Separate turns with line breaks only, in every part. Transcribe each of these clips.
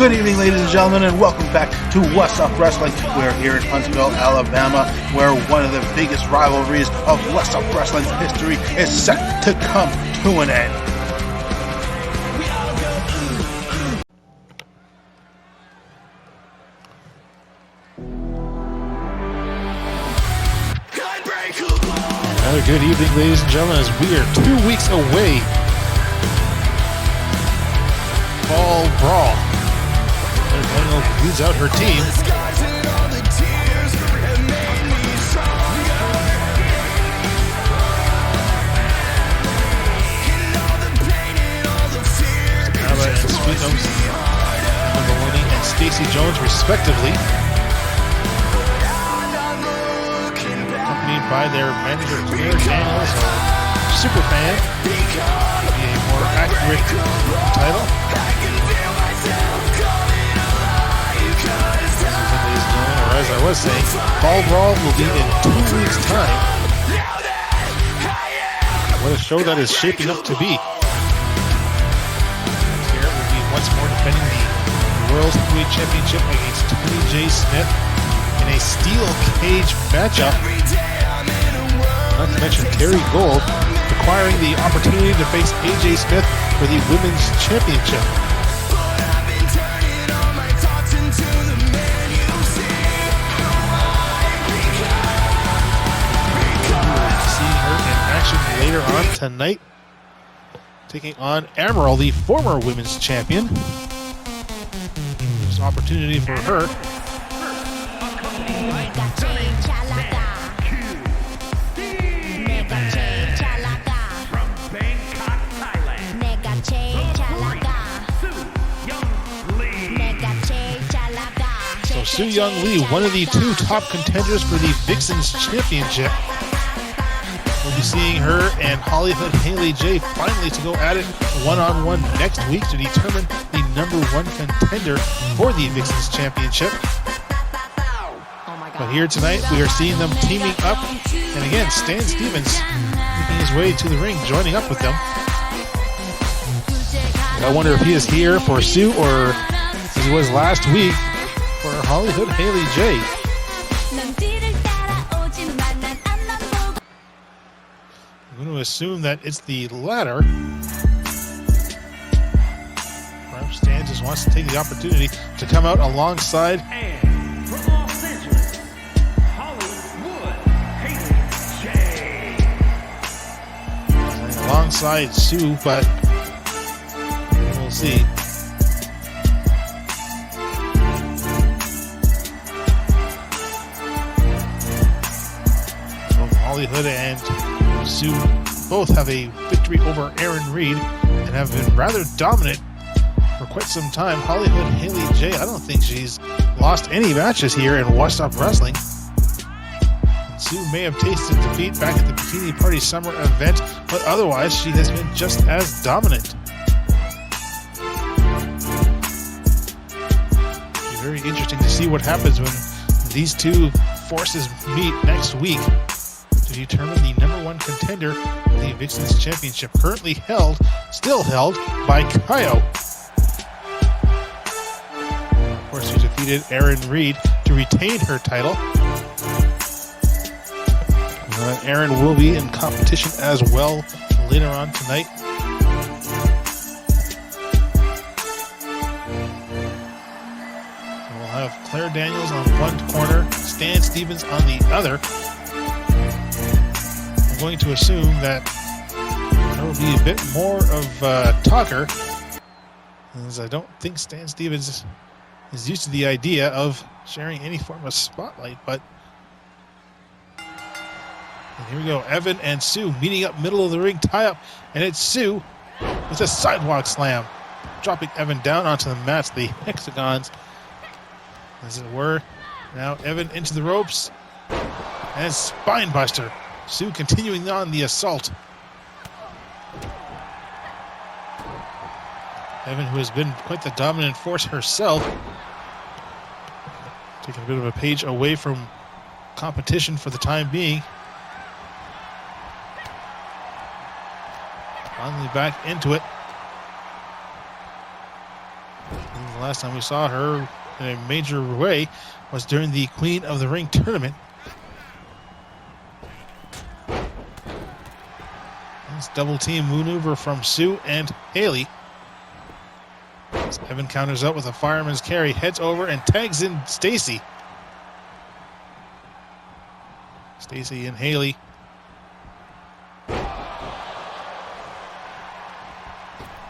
Good evening, ladies and gentlemen, and welcome back to Whassup Wrestling. We're here in Huntsville, Alabama, where one of the biggest rivalries of Whassup Wrestling's history is set to come to an end.
Another good evening, ladies and gentlemen, as we are 2 weeks away. Fall Brawl. Daniel leads out her team. Maloney and Stacy Jones, respectively, accompanied by their manager Terri Daniels, a super fan, maybe a more accurate title. Or as I was saying, Fall Brawl will be in 2 weeks' time. What a show that is shaping up to be. Here will be once more defending the World Heavyweight Championship against Tony J. Smith in a steel cage matchup. Not to mention Terri Golde acquiring the opportunity to face AJ Smith for the Women's Championship. Later on tonight, taking on Amariil, the former women's champion. There's an opportunity for her. So Su Young Lee, one of the two top contenders for the Vixens Championship. We'll be seeing her and Hollyhood Haley J finally to go at it one-on-one next week to determine the #1 contender for the Vixens Championship. But here tonight, we are seeing them teaming up. And again, Stan Stevens making his way to the ring, joining up with them. I wonder if he is here for Sue or as he was last week for Hollyhood Haley J. I'm going to assume that it's the latter. Perhaps Stan just wants to take the opportunity to come out alongside.
And from Los Angeles, Hollywood Haley J.
Alongside Sue, but we'll see. So Hollywood and Sue both have a victory over Erin Reed and have been rather dominant for quite some time. Hollyhood Haley J, I don't think she's lost any matches here in Whassup Wrestling. And Sue may have tasted defeat back at the Bikini Party Summer event, but otherwise she has been just as dominant. It'll be very interesting to see what happens when these two forces meet next week to determine the #1 contender for the Vixens Championship, currently still held by Kaio. Of course, who defeated Erin Reed to retain her title. Erin will be in competition as well later on tonight. We'll have Claire Daniels on one corner, Stan Stevens on the other. I'm going to assume that there will be a bit more of talker, as I don't think Stan Stevens is used to the idea of sharing any form of spotlight. But and here we go, Evan and Sue meeting up middle of the ring, tie up, and it's Sue with a sidewalk slam, dropping Evan down onto the mats, the hexagons, as it were. Now Evan into the ropes, and spine buster. Sue continuing on the assault. Evan, who has been quite the dominant force herself, taking a bit of a page away from competition for the time being. Finally back into it. In the last Last time we saw her in a major way was during the Queen of the Ring tournament. This double team maneuver from Sue and Haley. As Evan counters out with a fireman's carry, heads over and tags in Stacy. Stacy and Haley.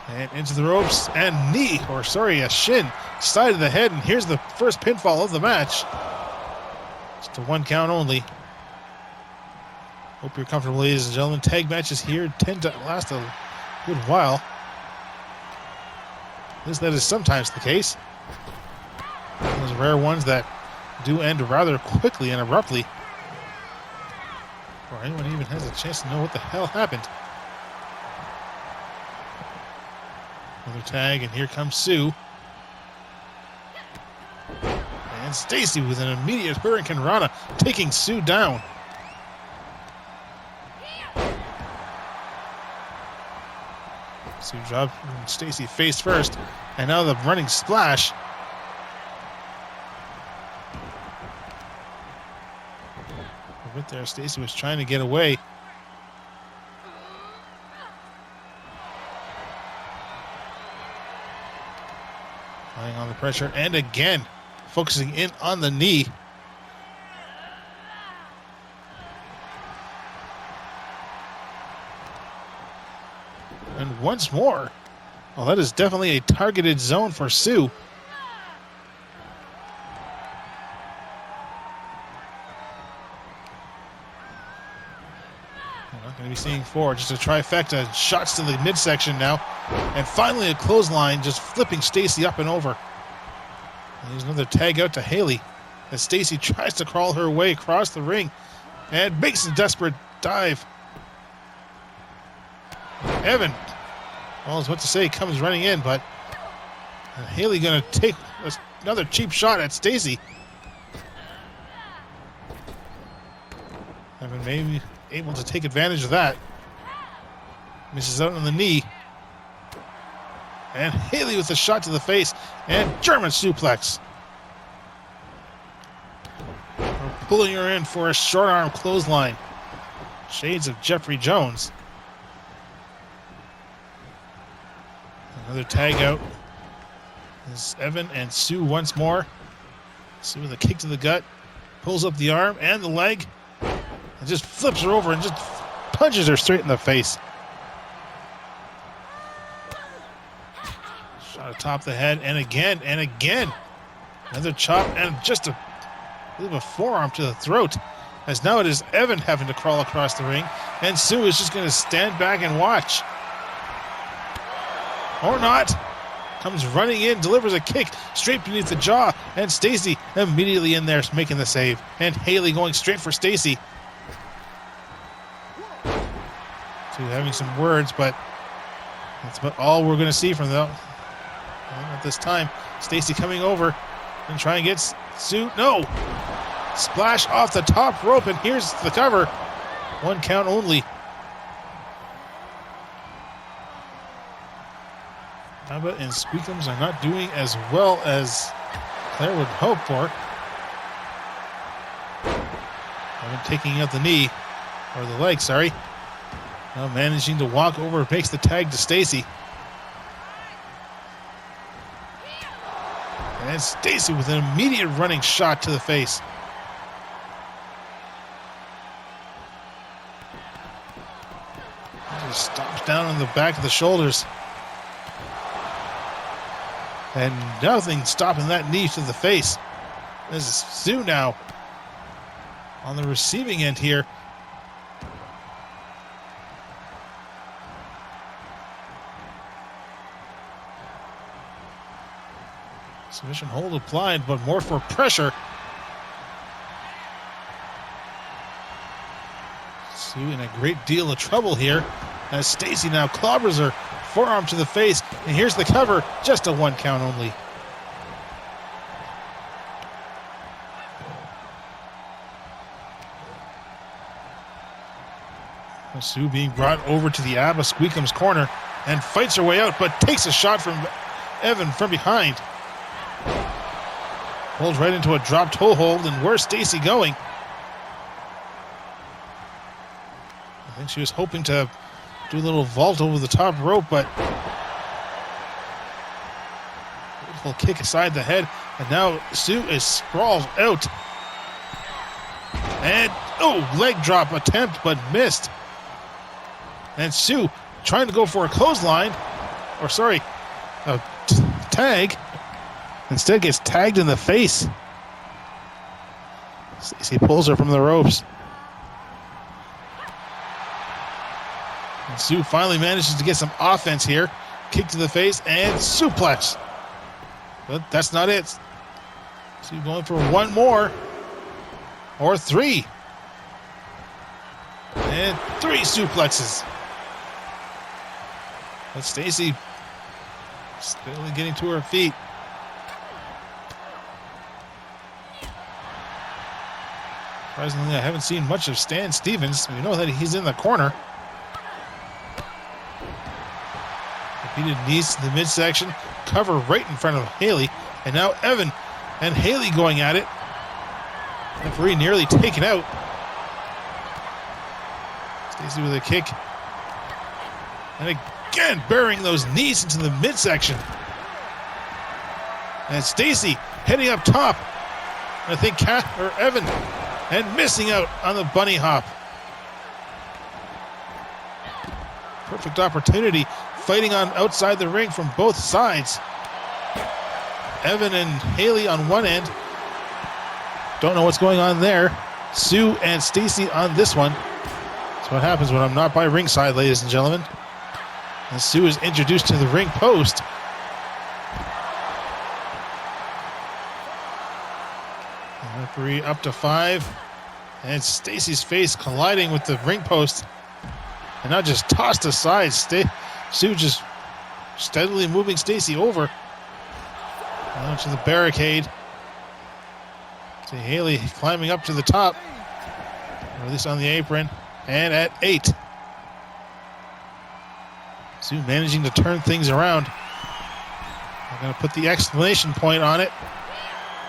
And into the ropes, and a shin, side of the head, and here's the first pinfall of the match. Just a 1 count only. Hope you're comfortable, ladies and gentlemen. Tag matches here tend to last a good while. At least that is sometimes the case. Those rare ones that do end rather quickly and abruptly, before anyone even has a chance to know what the hell happened. Another tag, and here comes Sue. And Stacy with an immediate Hurricane Rana, taking Sue down. Sue dropped Stacy face first, and now the running splash. Right there, Stacy was trying to get away. Laying on the pressure, and again, focusing in on the knee. And once more. Well, that is definitely a targeted zone for Sue. We're not going to be seeing 4, just a trifecta. Shots to the midsection now. And finally a clothesline, just flipping Stacy up and over. And there's another tag out to Haley as Stacy tries to crawl her way across the ring and makes a desperate dive. Evan, well, I was about to say, comes running in, but Haley going to take another cheap shot at Stacy. Evan maybe able to take advantage of that. Misses out on the knee. And Haley with a shot to the face and German suplex. We're pulling her in for a short arm clothesline. Shades of Jeffrey Jones. Another tag out. This is Evan and Sue once more. Sue with a kick to the gut. Pulls up the arm and the leg. And just flips her over and just punches her straight in the face. Shot atop the head, and again, and again. Another chop, and just a forearm to the throat. As now it is Evan having to crawl across the ring, and Sue is just going to stand back and watch. Or not. Comes running in, delivers a kick straight beneath the jaw, and Stacy immediately in there making the save. And Haley going straight for Stacy. So having some words, but that's about all we're going to see from them. At this time, Stacy coming over and trying to get Sue. No! Splash off the top rope, and here's the cover. 1 count only. Abba and Squeakums are not doing as well as Claire would hope for. Evan taking out the knee, or the leg, sorry. Now managing to walk over, makes the tag to Stacy. And Stacy with an immediate running shot to the face. Just stomps down on the back of the shoulders. And nothing stopping that knee to the face. This is Sue now on the receiving end here. Submission hold applied, but more for pressure. Sue in a great deal of trouble here as Stacy now clobbers her. Forearm to the face, and here's the cover, just a 1 count only. Sue being brought over to the Abba Squeakums corner and fights her way out, but takes a shot from Evan from behind. Rolls right into a drop toe hold, and where's Stacy going? I think she was hoping to do a little vault over the top rope, but beautiful kick aside the head, and now Sue is sprawled out. And, leg drop attempt, but missed. And Sue trying to go for a clothesline, a tag. Instead gets tagged in the face. Stacy pulls her from the ropes. And Sue finally manages to get some offense here. Kick to the face and suplex. But that's not it. Sue going for one more. Or three. And three suplexes. But Stacy steadily getting to her feet. Surprisingly, I haven't seen much of Stan Stevens. We know that he's in the corner. Repeated knees to the midsection. Cover right in front of Haley. And now Evan and Haley going at it. Referee nearly taken out. Stacy with a kick. And again, burying those knees into the midsection. And Stacy heading up top. I think Evan, and missing out on the bunny hop. Perfect opportunity. Fighting on outside the ring from both sides. Evan and Haley on one end. Don't know what's going on there. Sue and Stacy on this one. That's what happens when I'm not by ringside, ladies and gentlemen. And Sue is introduced to the ring post. The referee up to 5. And Stacy's face colliding with the ring post. And now just tossed aside. Sue just steadily moving Stacy over. Now to the barricade. See Haley climbing up to the top. Or at least on the apron. And at 8. Sue managing to turn things around. I'm going to put the exclamation point on it.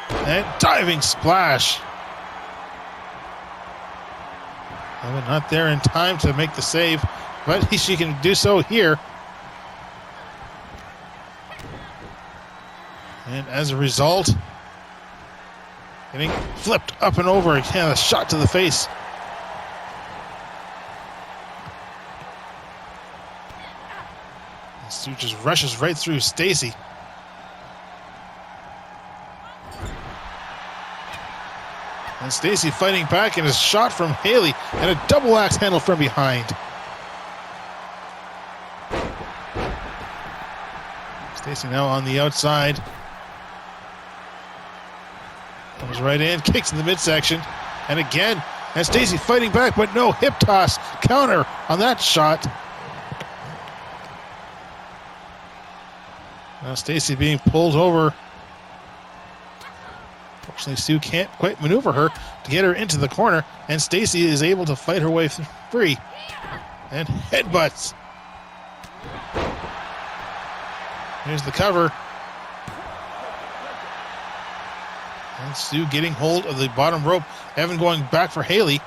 And diving splash. Well, not there in time to make the save, but she can do so here. And as a result, getting flipped up and over again, a shot to the face. And Sue just rushes right through Stacy. And Stacy fighting back, and a shot from Haley, and a double axe handle from behind. Stacy now on the outside. Comes right in, kicks in the midsection, and again, and Stacy fighting back, but no, hip toss, counter on that shot. Now Stacy being pulled over. Fortunately, Sue can't quite maneuver her to get her into the corner, and Stacy is able to fight her way free. And headbutts. Here's the cover. And Sue getting hold of the bottom rope. Evan going back for Haley.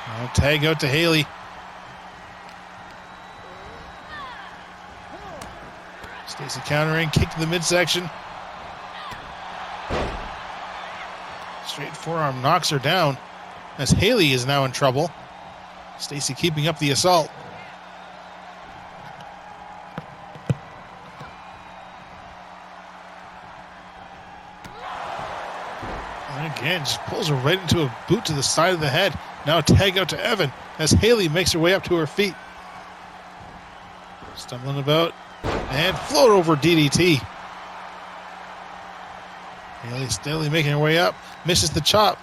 Now tag out to Haley. Stacy countering, kick to the midsection. Straight forearm knocks her down as Haley is now in trouble. Stacy keeping up the assault. And again, just pulls her right into a boot to the side of the head. Now tag out to Evan as Haley makes her way up to her feet. Stumbling about. And float over DDT. Haley steadily making her way up. Misses the chop.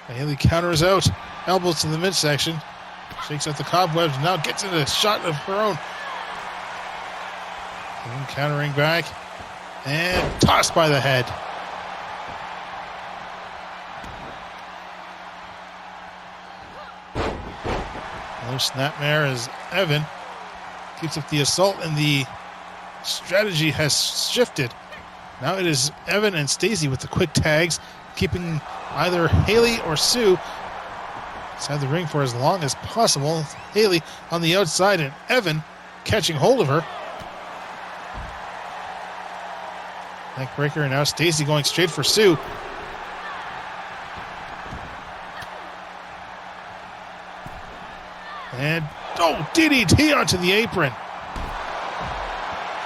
Haley counters out. Elbows to the midsection. Shakes out the cobwebs. Now gets into a shot of her own. And countering back. And tossed by the head. Another snapmare as Evan keeps up the assault, and the strategy has shifted. Now it is Evan and Stacy with the quick tags, keeping either Haley or Sue inside the ring for as long as possible. Haley on the outside and Evan catching hold of her. Neckbreaker, and now Stacy going straight for Sue. And, DDT onto the apron.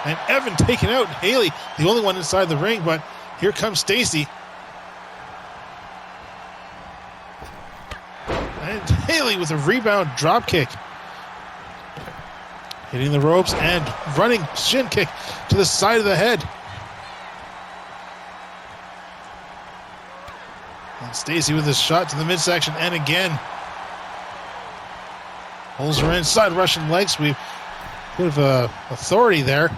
And Evan taken out. Haley, the only one inside the ring, but here comes Stacy. And Haley with a rebound drop kick. Hitting the ropes and running shin kick to the side of the head. And Stacy with a shot to the midsection, and again. Pulls her inside, Russian leg sweep. Bit of authority there.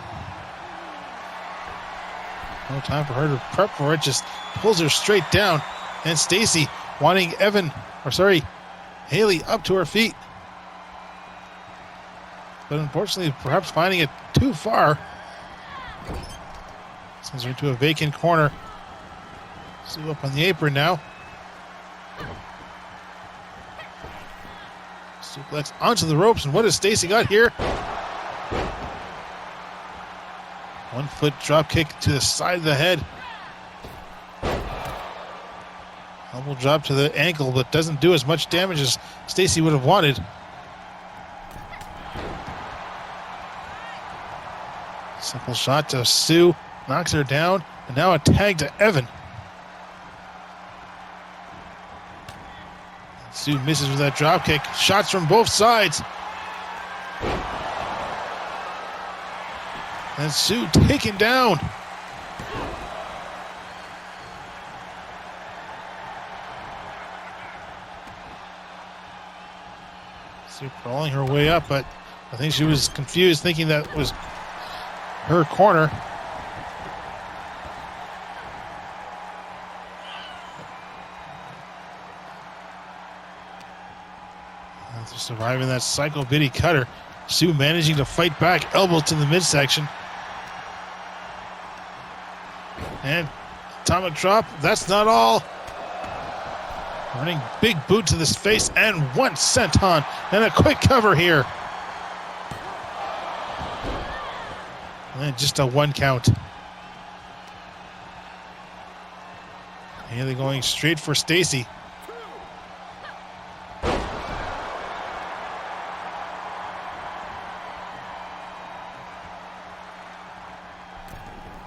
No time for her to prep for it. Just pulls her straight down. And Stacy wanting Haley up to her feet. But unfortunately, perhaps finding it too far. Sends her into a vacant corner. Sue up on the apron now. Suplex onto the ropes, and what has Stacy got here? 1 foot drop kick to the side of the head. Elbow drop to the ankle, but doesn't do as much damage as Stacy would have wanted. Simple shot to Sue, knocks her down, and now a tag to Evan. Sue misses with that drop kick. Shots from both sides. And Sue taken down. Sue crawling her way up, but I think she was confused, thinking that was her corner. After surviving that psycho bitty cutter, Sue managing to fight back, elbow to the midsection. And atomic drop, that's not all. Running big boot to the face and 1 senton, and a quick cover here. And just a 1 count. Haley going straight for Stacy.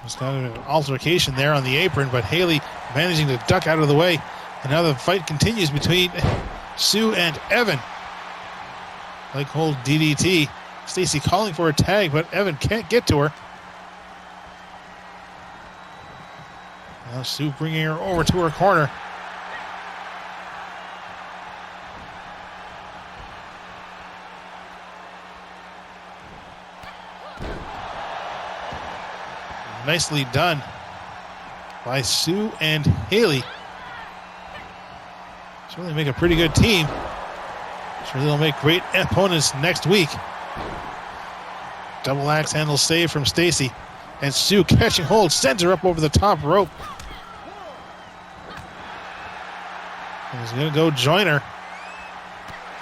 There's kind of an altercation there on the apron, but Haley managing to duck out of the way. And now the fight continues between Sue and Evan. Leg hold DDT. Stacy calling for a tag, but Evan can't get to her. Now Sue bringing her over to her corner. Nicely done by Sue and Haley. Certainly make a pretty good team. Sure they'll make great opponents next week. Double axe handle save from Stacy. And Sue catching hold, sends her up over the top rope. And he's going to go join her.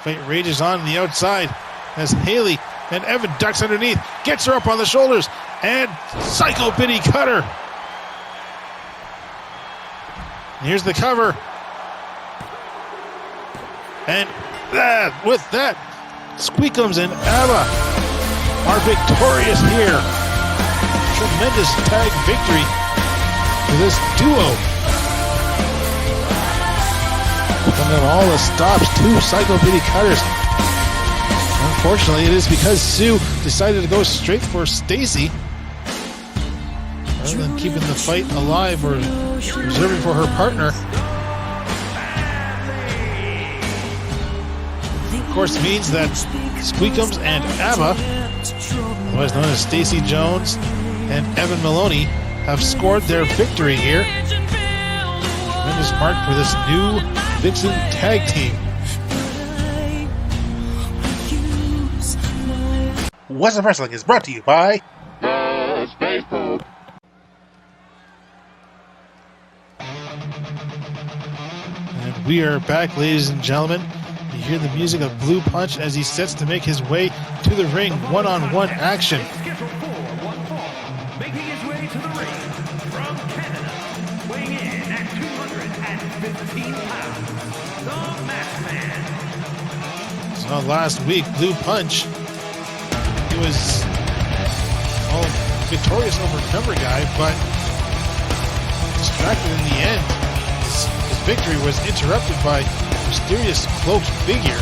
Fight rages on the outside as Haley and Evan ducks underneath, gets her up on the shoulders, and psycho bitty cutter. And here's the cover. And with that, Squeakums and ABBA are victorious here. Tremendous tag victory for this duo. Coming out all the stops, 2 psycho bitty cutters. Unfortunately, it is because Sue decided to go straight for Stacy rather than keeping the fight alive or reserving for her partner. Of course, means that Squeakums and ABBA, otherwise known as Stacy Jones and Evan Maloney, have scored their victory here. Tremendous mark for this new Vixen tag team.
Whassup Wrestling is brought to you by
And we are back, ladies and gentlemen. You hear the music of Blue Punch as he sets to make his way to the ring. One-on-one action.
Scheduled for one fall, making his way to the ring from Canada, weighing in at 215 pounds, the Masked Man.
So last week, Blue Punch, he was victorious over Number Guy, but distracted in the end. His victory was interrupted by mysterious cloaked figure.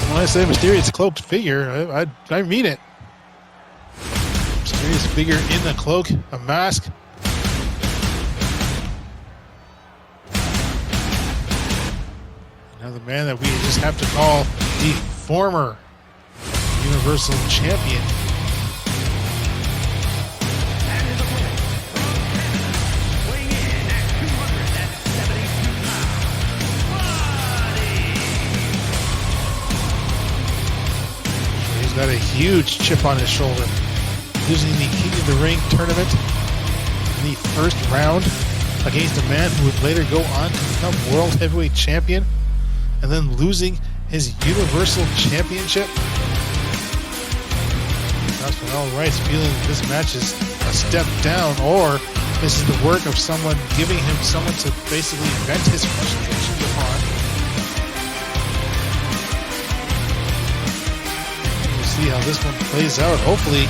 When I say mysterious cloaked figure, I mean it. Mysterious figure in a cloak, a mask. Now the man that we just have to call the former Universal Champion.
And his opponent from Canada, weighing in at 272 pounds,
He's got a huge chip on his shoulder, losing the King of the Ring tournament in the first round against a man who would later go on to become World Heavyweight Champion, and then losing his Universal Championship. All rights, feeling that this match is a step down, or this is the work of someone giving him someone to basically vent his frustrations upon. We'll see how this one plays out. Hopefully,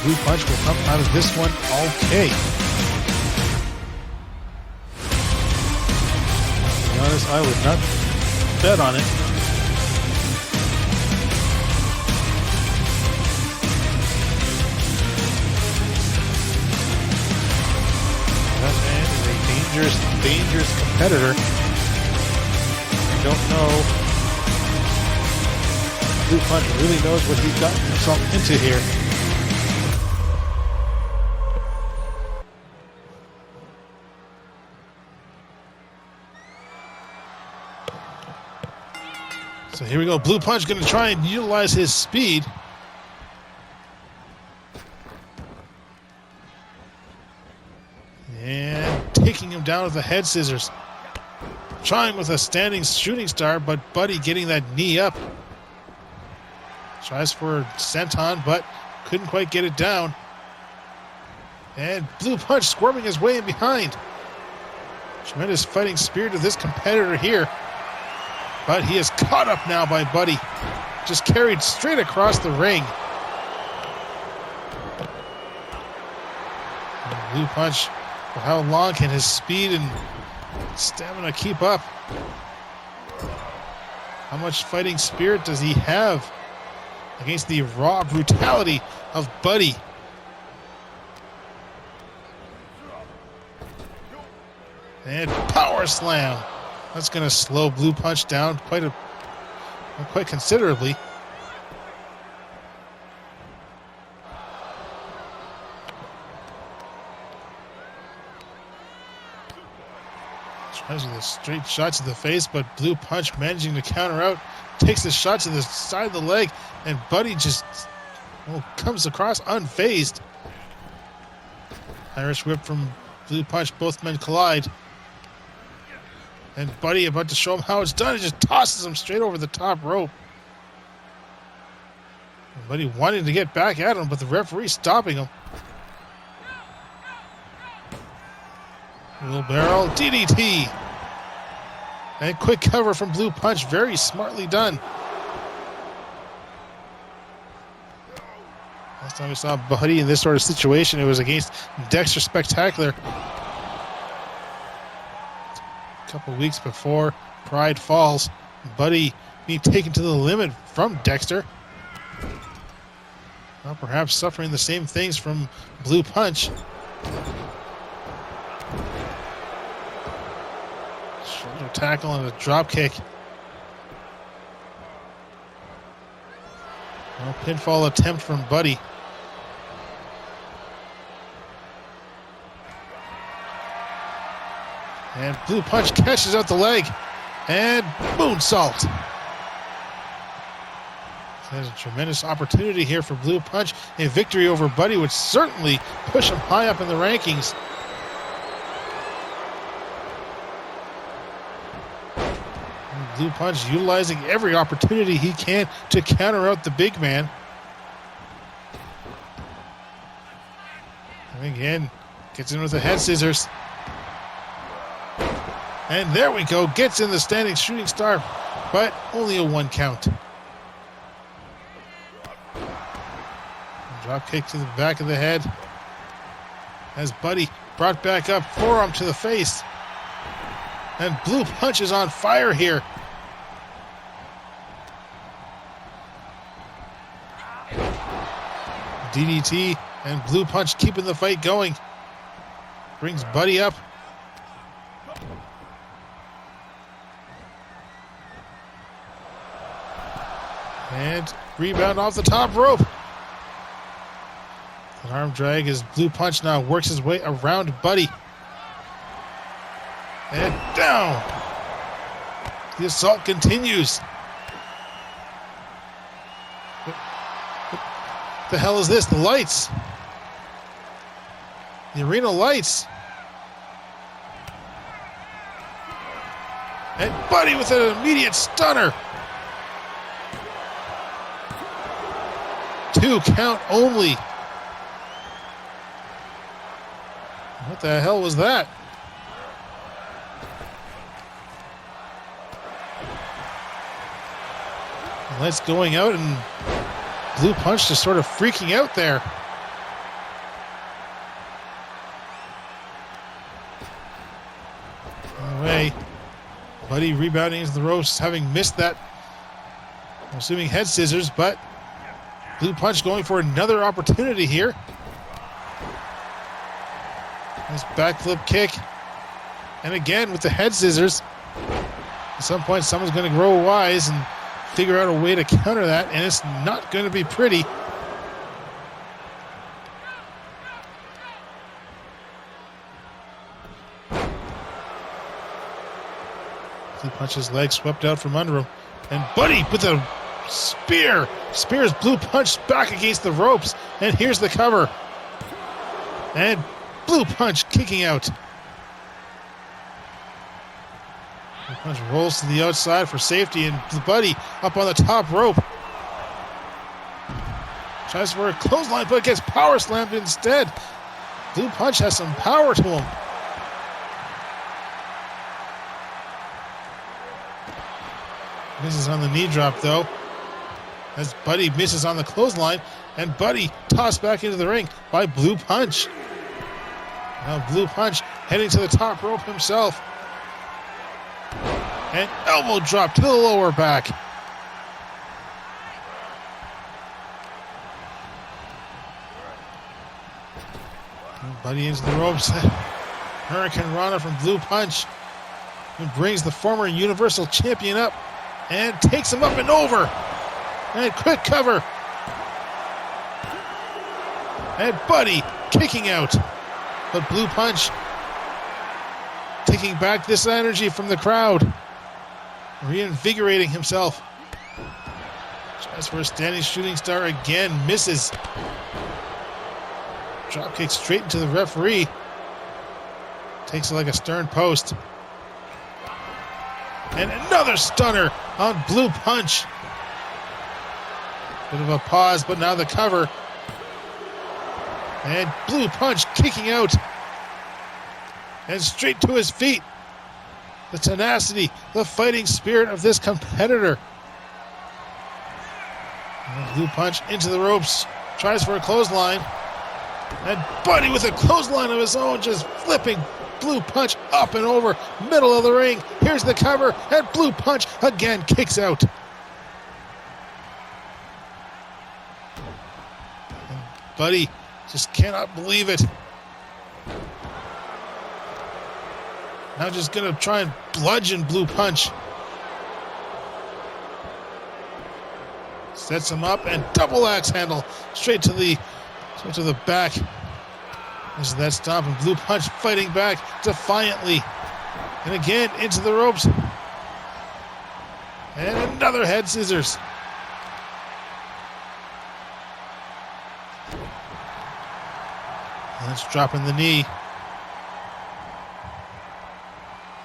Blue Punch will come out of this one okay. To be honest, I would not bet on it. Dangerous competitor. I don't know. Blue Punch really knows what he's gotten himself into here. So here we go. Blue Punch going to try and utilize his speed. And taking him down with the head scissors. Trying with a standing shooting star, but Buddy getting that knee up. Tries for a senton, but couldn't quite get it down. And Blue Punch squirming his way in behind. Tremendous fighting spirit of this competitor here. But he is caught up now by Buddy. Just carried straight across the ring. And Blue Punch, for how long can his speed and stamina keep up? How much fighting spirit does he have against the raw brutality of Buddy? And power slam. That's going to slow Blue Punch down quite considerably. Tries with the straight shot to the face, but Blue Punch managing to counter out. Takes the shot to the side of the leg, and Buddy just comes across unfazed. Irish whip from Blue Punch. Both men collide. And Buddy about to show him how it's done. He just tosses him straight over the top rope. And Buddy wanting to get back at him, but the referee stopping him. Wheelbarrow DDT. And quick cover from Blue Punch. Very smartly done. Last time we saw Buddy in this sort of situation, it was against Dexter Spectacular. A couple weeks before Pride Falls. Buddy being taken to the limit from Dexter. Well, perhaps suffering the same things from Blue Punch. Shoulder tackle and a drop kick. Well, pinfall attempt from Buddy. And Blue Punch catches out the leg. And moonsault. There's a tremendous opportunity here for Blue Punch. A victory over Buddy would certainly push him high up in the rankings. And Blue Punch utilizing every opportunity he can to counter out the big man. And again, gets in with the head scissors. And there we go, gets in the standing shooting star, but only a 1 count. Drop kick to the back of the head. As Buddy brought back up, forearm to the face. And Blue Punch is on fire here. DDT and Blue Punch keeping the fight going. Brings Buddy up. And rebound off the top rope. An arm drag as Blue Punch now works his way around Buddy. And down. The assault continues. What the hell is this? The lights. The arena lights. And Buddy with an immediate stunner. 2 count only. What the hell was that? The lights going out and Blue Punch just sort of freaking out there. Anyway, Buddy rebounding into the ropes, having missed that, I'm assuming head scissors, but Blue Punch going for another opportunity here. Nice backflip kick. And again with the head scissors. At some point someone's going to grow wise and figure out a way to counter that, and it's not going to be pretty. Blue Punch's leg swept out from under him. And Buddy with a spear. Spears Blue Punch back against the ropes. And here's the cover. And Blue Punch kicking out. Blue Punch rolls to the outside for safety, and Buddy up on the top rope. Tries for a clothesline, but gets power slammed instead. Blue Punch has some power to him. Misses on the knee drop, though, as Buddy misses on the clothesline, and Buddy tossed back into the ring by Blue Punch. Now Blue Punch heading to the top rope himself. And elbow drop to the lower back. And Buddy into the ropes. Hurricane Rana from Blue Punch, who brings the former Universal Champion up and takes him up and over. And quick cover. And Buddy kicking out. But Blue Punch taking back this energy from the crowd. Reinvigorating himself. Tries for a standing shooting star again. Misses. Drop kick straight into the referee. Takes it like a stern post. And another stunner on Blue Punch. Bit of a pause, but now the cover. And Blue Punch kicking out. And straight to his feet. The tenacity, the fighting spirit of this competitor. And Blue Punch into the ropes. Tries for a clothesline. And Buddy with a clothesline of his own, just flipping Blue Punch up and over. Middle of the ring. Here's the cover. And Blue Punch again kicks out. And Buddy just cannot believe it. Now just going to try and bludgeon Blue Punch. Sets him up and double axe handle straight to the back. There's that stomp, and Blue Punch fighting back defiantly. And again into the ropes. And another head scissors. That's dropping the knee.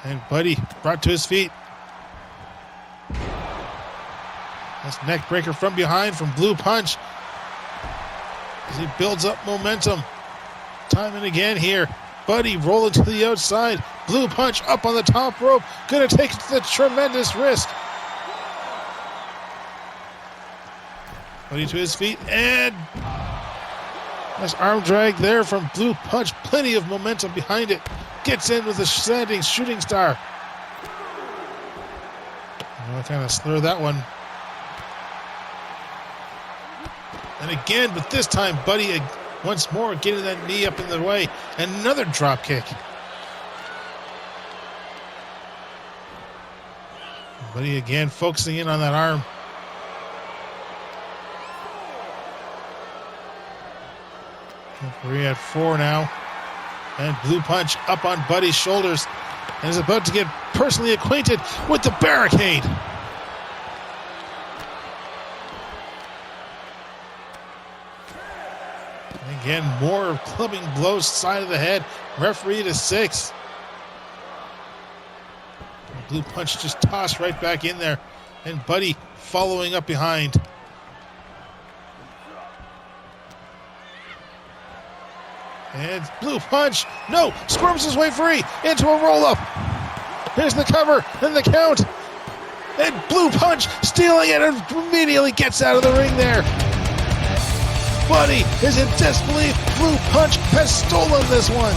And Buddy brought to his feet. That's neck breaker from behind from Blue Punch. As he builds up momentum. Time and again here. Buddy rolling to the outside. Blue Punch up on the top rope. Gonna take the tremendous risk. Buddy to his feet, and nice arm drag there from Blue Punch. Plenty of momentum behind it. Gets in with a standing shooting star. I kind of slur that one. And again, but this time Buddy once more getting that knee up in the way. And another drop kick. Buddy again focusing in on that arm. We're at 4 now. And Blue Punch up on Buddy's shoulders and is about to get personally acquainted with the barricade. And again, more clubbing blows side of the head. Referee to 6. Blue Punch just tossed right back in there. And Buddy following up behind. And Blue Punch, no, squirms his way free into a roll-up. Here's the cover and the count. And Blue Punch stealing it and immediately gets out of the ring there. Buddy is in disbelief. Blue Punch has stolen this one.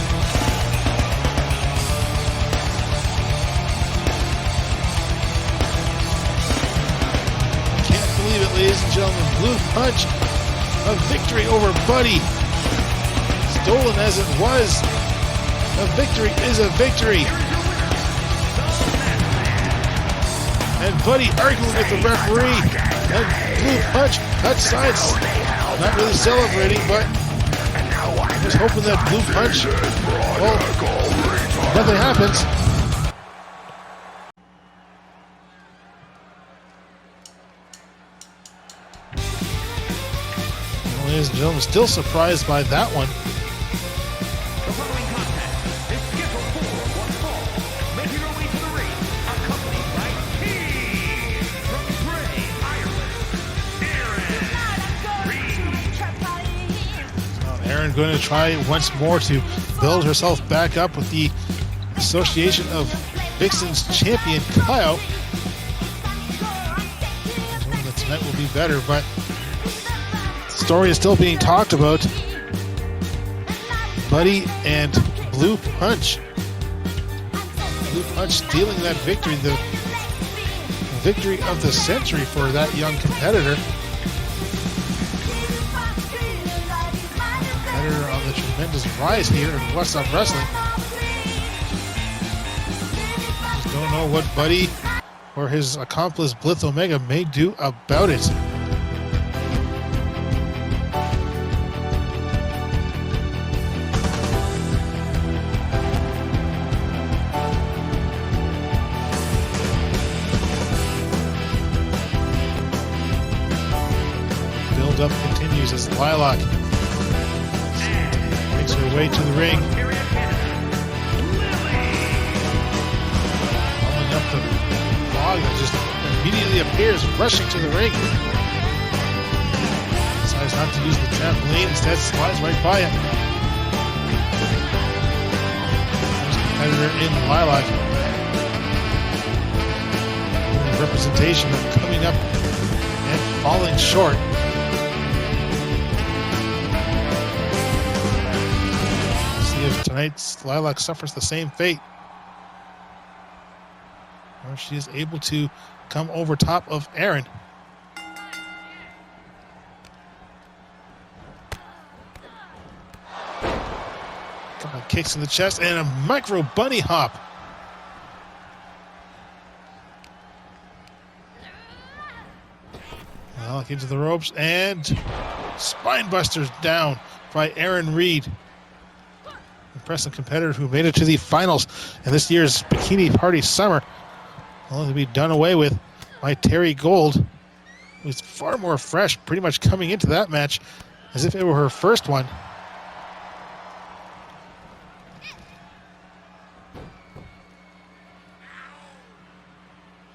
Can't believe it, ladies and gentlemen. Blue Punch, a victory over Buddy. Stolen as it was, a victory is a victory. And Buddy arguing with the referee. And Blue Punch outside, not really celebrating, but just hoping that Blue Punch, well, nothing happens. Well, ladies and gentlemen, still surprised by that one.
The following contest is scheduled for one fall. Making her way to the ring, accompanied by Team from Bray, Ireland, Erin.
Erin going to try once more to build herself back up with the Association of Vixens champion Kaio. That tonight will be better, but the story is still being talked about. Buddy and Blue Punch. Blue Punch stealing that victory, the victory of the century for that young competitor. Competitor on the tremendous rise here in Whassup Wrestling. Just don't know what Buddy or his accomplice Blitz Omega may do about it. Up continues as Lilac makes her way to the ring. Following up the fog that just immediately appears, rushing to the ring. Decides not to use the trampoline, instead slides right by it. There's a competitor in Lilac. A representation of coming up and falling short. If tonight's Lilac suffers the same fate, or she is able to come over top of Erin. Couple of kicks in the chest and a micro bunny hop. Lilac into the ropes and spine busters down by Erin Reed. Impressive competitor who made it to the finals in this year's Bikini Party Summer, only to be done away with by Terri Golde, who's far more fresh, pretty much coming into that match as if it were her first one.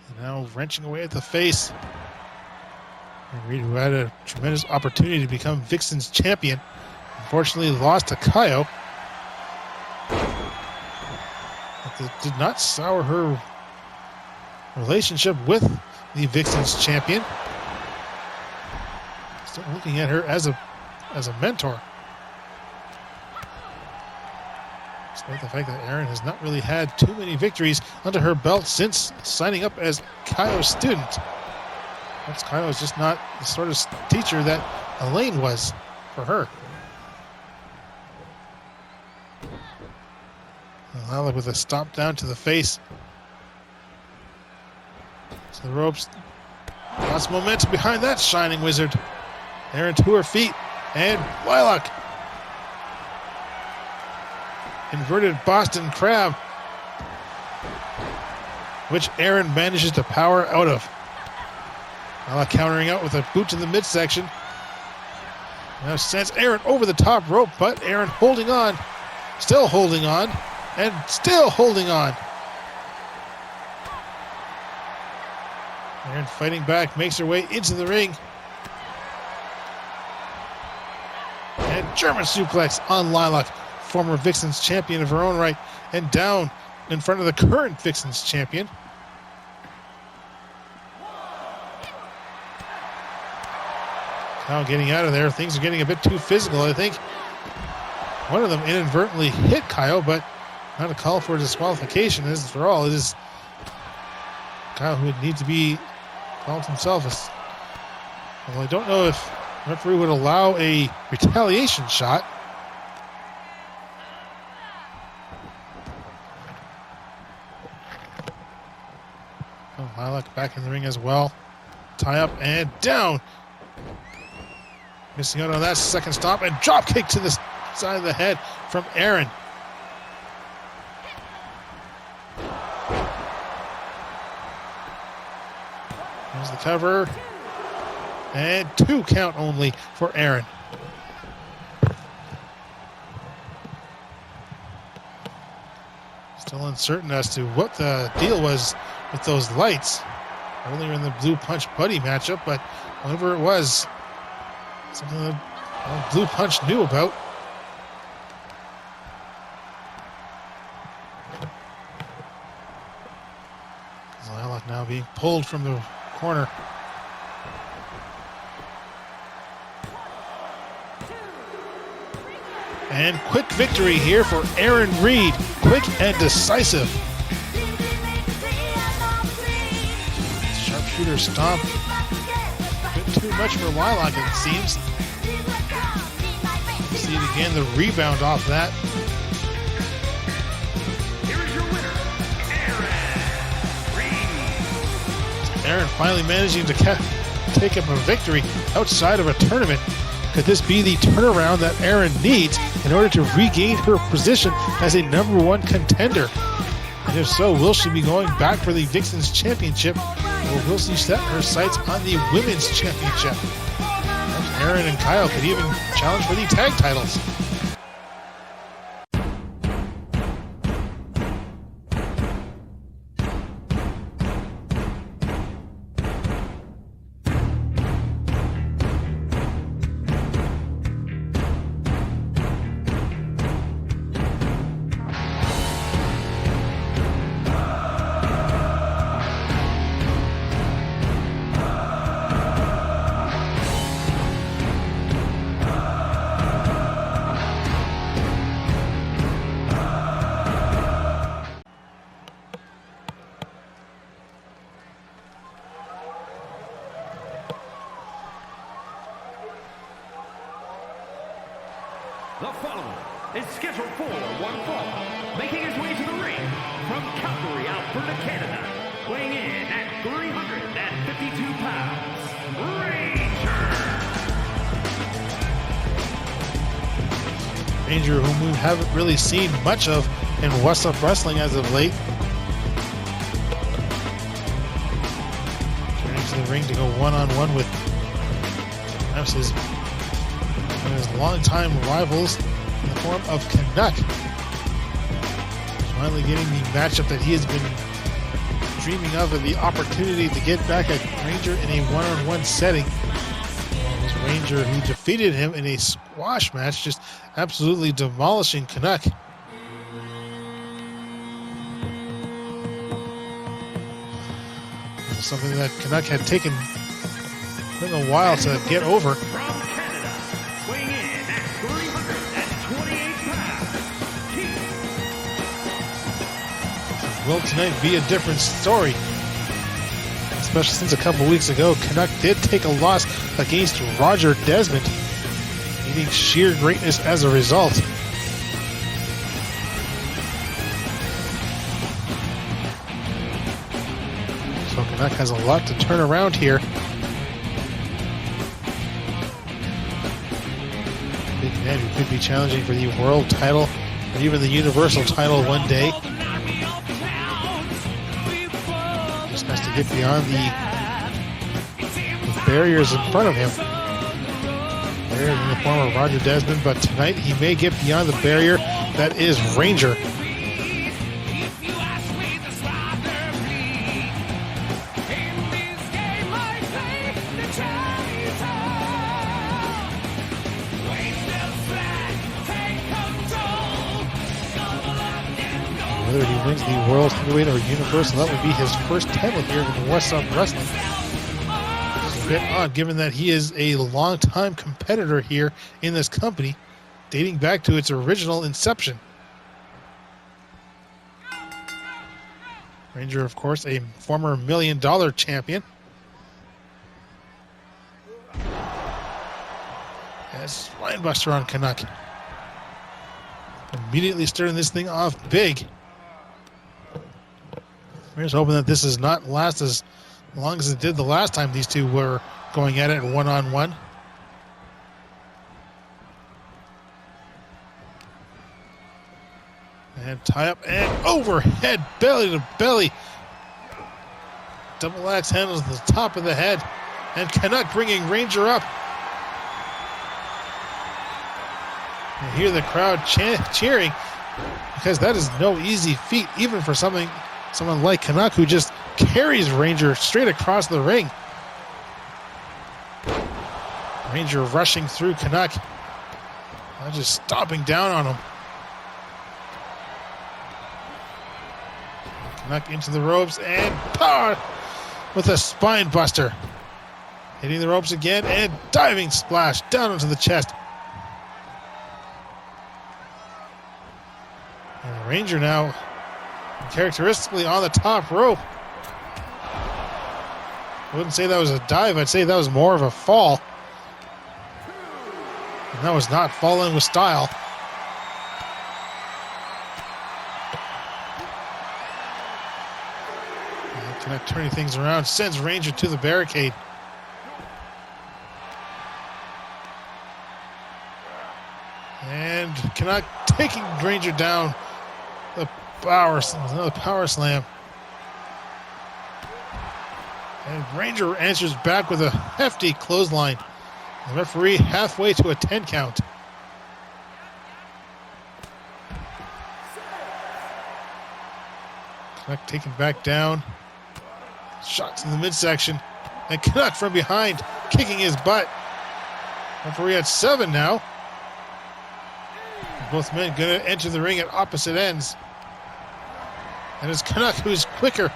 And now wrenching away at the face. And Reed, who had a tremendous opportunity to become Vixen's champion, unfortunately lost to Kaio. But that did not sour her relationship with the Vixen's champion. Still looking at her as a mentor. Despite the fact that Erin has not really had too many victories under her belt since signing up as Kaio's student. Perhaps Kaio is just not the sort of teacher that Elaine was for her. Lilac with a stomp down to the face. To the ropes. Lots of momentum behind that shining wizard. Erin to her feet. And Lilac. Inverted Boston Crab. Which Erin manages to power out of. Lilac countering out with a boot to the midsection. Now sends Erin over the top rope, but Erin holding on. Still holding on. And still holding on. Erin fighting back, makes her way into the ring. And German suplex on Lilac, former Vixen's champion of her own right, and down in front of the current Vixen's champion. Now getting out of there, things are getting a bit too physical. I think one of them inadvertently hit Kaio, but not a call for a disqualification. As for all, it is Kaio who would need to be called himself. Well, I don't know if the referee would allow a retaliation shot. Oh, Lilac back in the ring as well. Tie up and down. Missing out on that second stop and drop kick to the side of the head from Erin. There's the cover. And 2 count only for Erin. Still uncertain as to what the deal was with those lights earlier in the Blue Punch Buddy matchup, but whatever it was, something that Blue Punch knew about. Lilac now being pulled from the corner. And quick victory here for Erin Reed. Quick and decisive. Sharpshooter stomp. A bit too much for Lilac, it seems. See it again, the rebound off that.
Here is your winner, Erin Reed.
Erin finally managing to take up a victory outside of a tournament. Could this be the turnaround that Erin needs in order to regain her position as a #1 contender? And if so, will she be going back for the Vixen's Championship, or will she set her sights on the Women's Championship? Perhaps Erin and Kaio could even challenge for the tag titles.
The following is scheduled for one fall, making his way to the ring from Calgary, Alberta, Canada, weighing in at 352 pounds, Ranger.
Ranger, whom we haven't really seen much of in Whassup Wrestling as of late. Turning to the ring to go one-on-one with perhaps his longtime rivals in the form of Canuck. Finally getting the matchup that he has been dreaming of, and the opportunity to get back at Ranger in a one-on-one setting. It was Ranger who defeated him in a squash match, just absolutely demolishing Canuck. Something that Canuck had taken quite a while to get over.
From Canada, weighing in at 328 pounds,
Will tonight be a different story? Especially since a couple weeks ago, Canuck did take a loss against Roger Desmond, meeting sheer greatness as a result. So Canuck has a lot to turn around here. Big man who could be challenging for the world title or even the universal title one day. Just has to get beyond the barriers in front of him. There in the form of Roger Desmond, but tonight he may get beyond the barrier that is Ranger. Whether he wins the World Heavyweight or Universal, that would be his first title here in Whassup Wrestling. It's a bit odd given that he is a long-time competitor here in this company, dating back to its original inception. Ranger, of course, a former $1 million champion. As Linebuster on Canuck. Immediately starting this thing off big. We're just hoping that this does not last as long as it did the last time these two were going at it one-on-one. And tie up and overhead, belly to belly. Double axe handles the top of the head. And Canuck bringing Ranger up. You hear the crowd cheering, because that is no easy feat, even for someone like Canuck, who just carries Ranger straight across the ring. Ranger rushing through Canuck, just stomping down on him. Canuck into the ropes and power with a spine buster. Hitting the ropes again and diving splash down onto the chest. And Ranger now characteristically on the top rope. I wouldn't say that was a dive, I'd say that was more of a fall. And that was not falling with style. And Canuck turning things around, sends Ranger to the barricade. And Canuck taking Ranger down. Another power slam. And Ranger answers back with a hefty clothesline. The referee halfway to a 10 count. Canuck taken back down. Shots in the midsection. And Canuck from behind, kicking his butt. Referee at 7 now. Both men going to enter the ring at opposite ends. And it's Canuck who's quicker.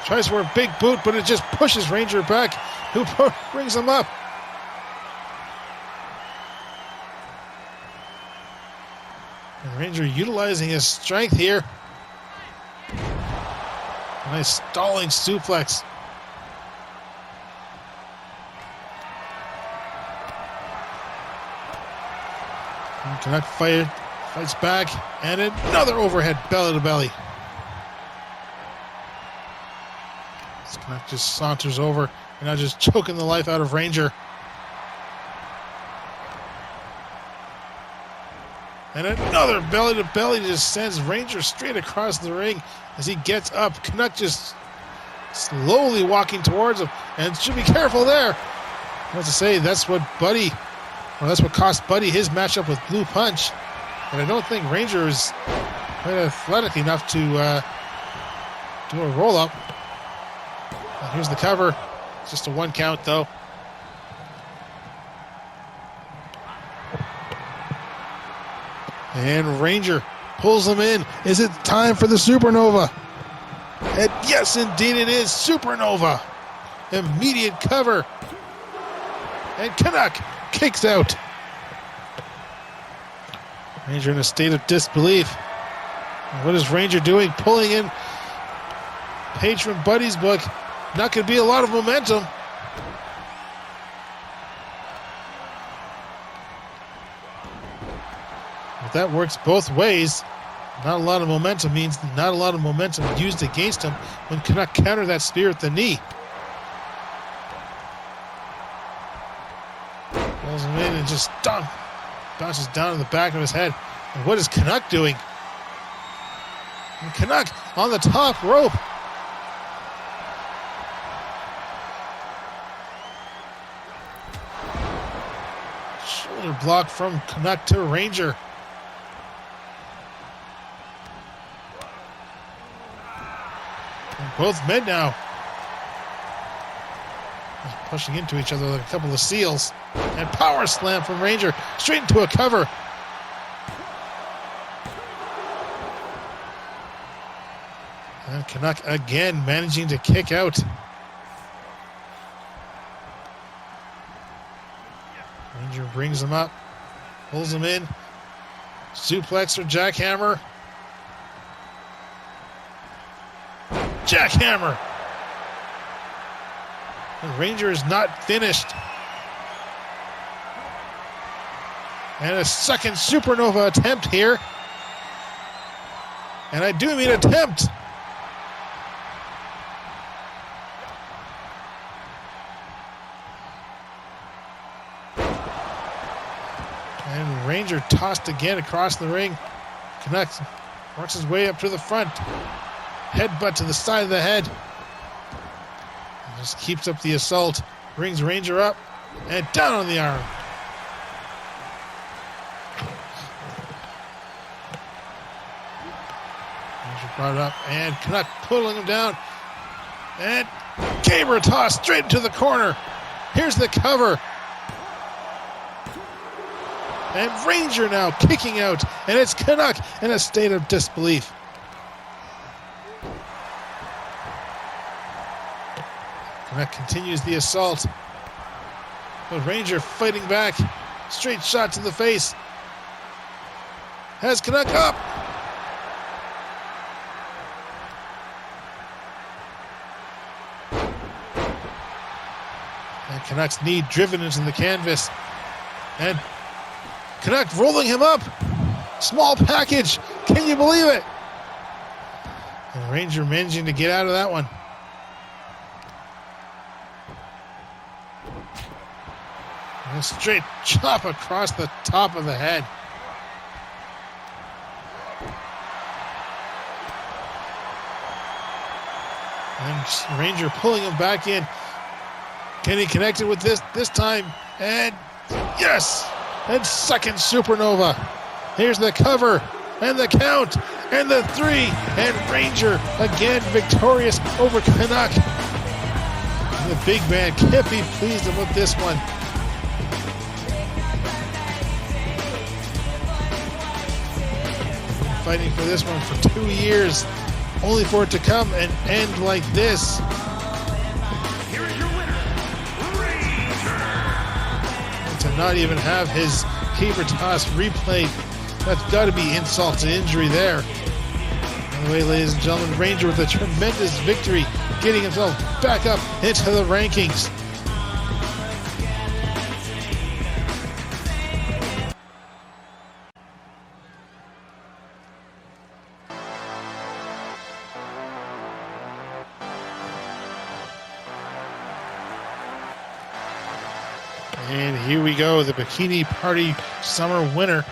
Tries for a big boot, but it just pushes Ranger back, who brings him up. And Ranger utilizing his strength here. A nice stalling suplex. And Canuck fights back, and another overhead belly to belly. Canuck just saunters over and now just choking the life out of Ranger. And another belly to belly just sends Ranger straight across the ring as he gets up. Canuck just slowly walking towards him, and should be careful there. I have to say, that's what Buddy Well, that's what cost Buddy his matchup with Blue Punch. And I don't think Ranger is quite athletic enough to do a roll-up. Well, here's the cover. It's just a 1 count, though. And Ranger pulls him in. Is it time for the Supernova? And yes, indeed it is. Supernova. Immediate cover. And Canuck kicks out. Ranger in a state of disbelief. What is Ranger doing? Pulling in page from Buddy's book. Not going to be a lot of momentum. But that works both ways. Not a lot of momentum means not a lot of momentum used against him when Canuck counter that spear at the knee. Pulls him in and just bounces down in the back of his head. And what is Canuck doing? And Canuck on the top rope. Shoulder block from Canuck to Ranger. And both men now pushing into each other like a couple of seals. And power slam from Ranger straight into a cover. And Canuck again managing to kick out. Ranger brings him up, pulls him in, suplex or jackhammer. Jackhammer! And Ranger is not finished. And a second Supernova attempt here. And I do mean attempt. And Ranger tossed again across the ring. Canuck works his way up to the front. Headbutt to the side of the head. And just keeps up the assault. Brings Ranger up and down on the arm. Ranger brought it up and Canuck pulling him down. And caber toss straight into the corner. Here's the cover. And Ranger now kicking out. And it's Canuck in a state of disbelief. Canuck continues the assault. But Ranger fighting back. Straight shot to the face. Has Canuck up. And Canuck's knee driven into the canvas. And Canuck rolling him up. Small package. Can you believe it? And Ranger managing to get out of that one. And a straight chop across the top of the head. And Ranger pulling him back in. Can he connect it with this time? And yes! And second Supernova. Here's the cover and the count and the 3. And Ranger again victorious over Canuck. And the big man can't be pleased about this one. Fighting for this one for 2 years, only for it to come and end like this.
Here is your winner, Ranger.
And to not even have his caber toss replayed, that's got to be insult to injury there. Anyway, ladies and gentlemen, Ranger with a tremendous victory, getting himself back up into the rankings. And here we go, the Bikini Party Summer winner,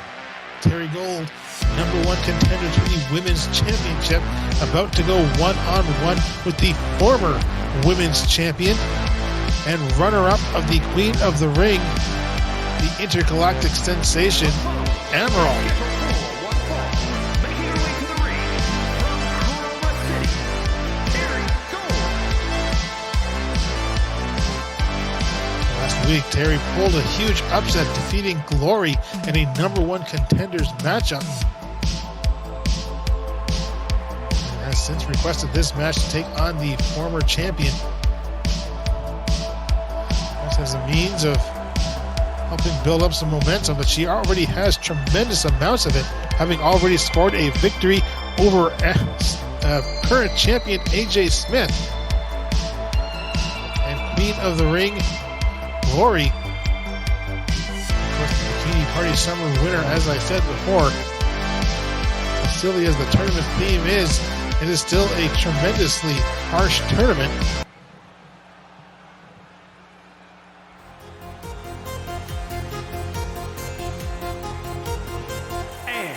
Terri Golde, #1 contender to the Women's Championship, about to go one-on-one with the former Women's Champion and runner-up of the Queen of the Ring, the intergalactic sensation, Amariil.
Making her way to the ring from Oklahoma City, Golde.
Last week, Terri pulled a huge upset, defeating Glory in a #1 contenders matchup. And has since requested this match to take on the former champion. This as a means of helping build up some momentum, but she already has tremendous amounts of it, having already scored a victory over current champion AJ Smith. And Queen of the Ring, Glory, of course, the Bikini Party Summer winner, as I said before. As silly as the tournament theme is, it is still a tremendously harsh tournament.
And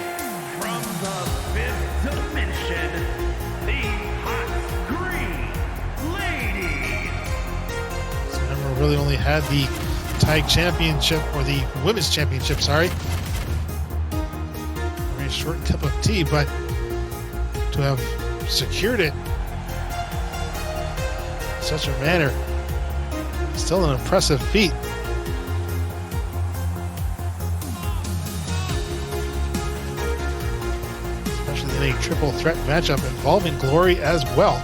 from the 5th dimension, the Hot Green Lady.
So Emerald really only had the tag championship, or the women's championship, sorry. Very short cup of tea, but to have secured it in such a manner, still an impressive feat. Especially in a triple threat matchup involving Glory as well.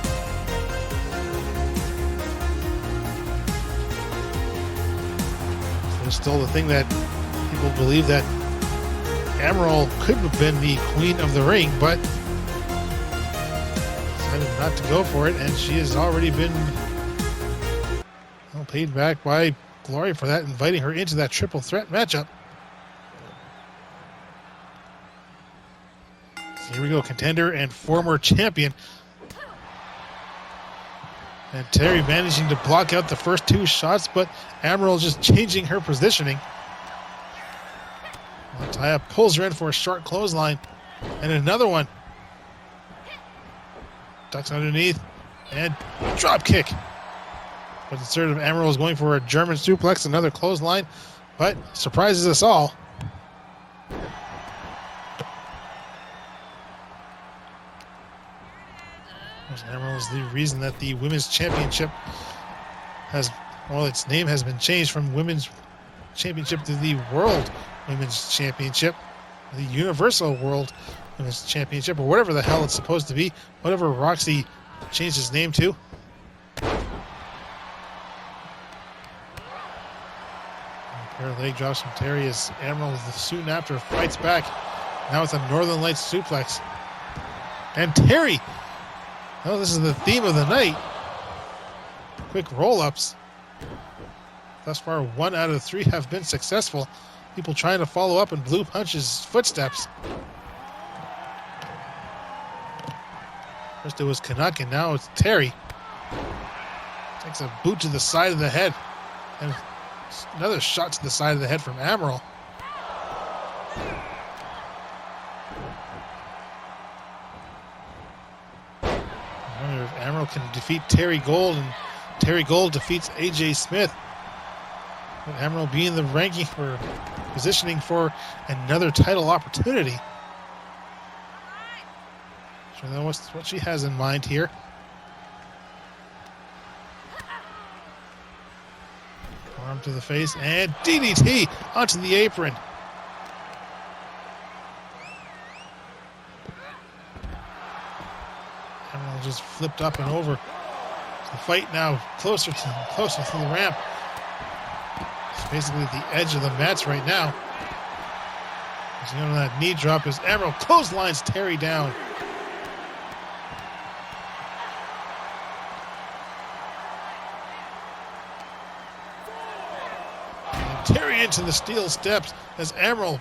There's still the thing that people believe that Amariil could have been the Queen of the Ring, but decided not to go for it, and she has already been paid back by Glory for that, inviting her into that triple threat matchup. So here we go, contender and former champion. And Terri managing to block out the first 2 shots, but Amariil just changing her positioning. Taya pulls her in for a short clothesline, and another one. Ducks underneath, and drop kick. But instead of Amariil is going for a German suplex, another clothesline, but surprises us all. Amariil is the reason that the women's championship has, well, its name has been changed from women's championship to the World Women's Championship, the Universal World Women's Championship, or whatever the hell it's supposed to be, whatever Roxy changed his name to. A pair of leg drops from Terri as Amariil soon after fights back, now with a Northern Lights suplex. And Terri, oh, this is the theme of the night. Quick roll-ups. Thus far, 1 out of 3 have been successful. People trying to follow up in Blue Punch's footsteps. First it was Canuck, and now it's Terri. Takes a boot to the side of the head. And another shot to the side of the head from Amariil. I wonder if Amariil can defeat Terri Golde, and Terri Golde defeats AJ Smith. With Amariil being the ranking for positioning for another title opportunity. So know what she has in mind here. Arm to the face and DDT onto the apron. Amariil just flipped up and over. The fight now closer to the ramp. It's basically the edge of the mats right now. As you know, that knee drop as Amariil clotheslines Terri down. And Terri into the steel steps as Amariil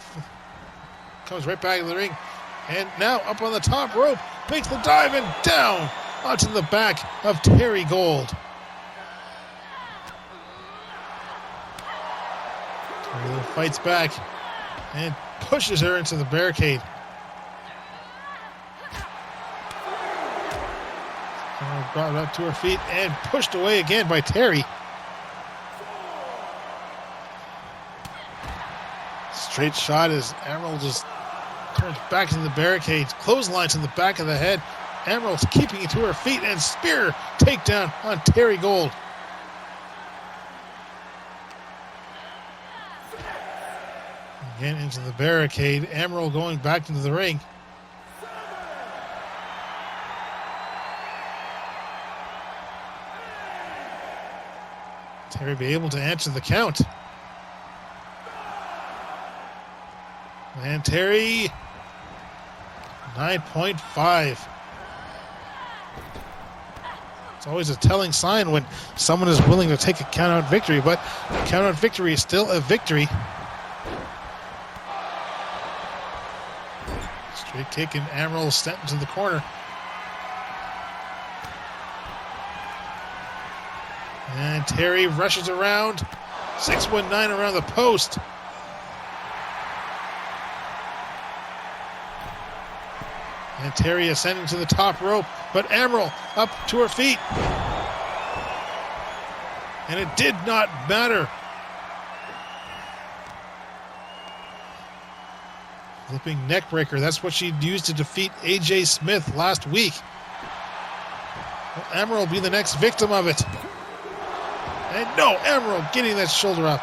comes right back in the ring. And now up on the top rope, makes the dive and down onto the back of Terri Golde. Terri fights back and pushes her into the barricade. Brought up to her feet and pushed away again by Terri. Straight shot as Amariil just turns back into the barricades. Clothesline to the back of the head. Amariil's keeping it to her feet, and spear takedown on Terri Golde. Again into the barricade. Amariil going back into the ring. Terri be able to answer the count. And Terri, 9.5. It's always a telling sign when someone is willing to take a count-out victory, but a count-out victory is still a victory. Straight kick, and Amariil stepped into the corner. And Terri rushes around. 619 around the post. And Terri ascending to the top rope, but Amariil up to her feet. And it did not matter. Flipping neckbreaker, that's what she used to defeat AJ Smith last week. Will Amariil be the next victim of it? And no, Amariil getting that shoulder up.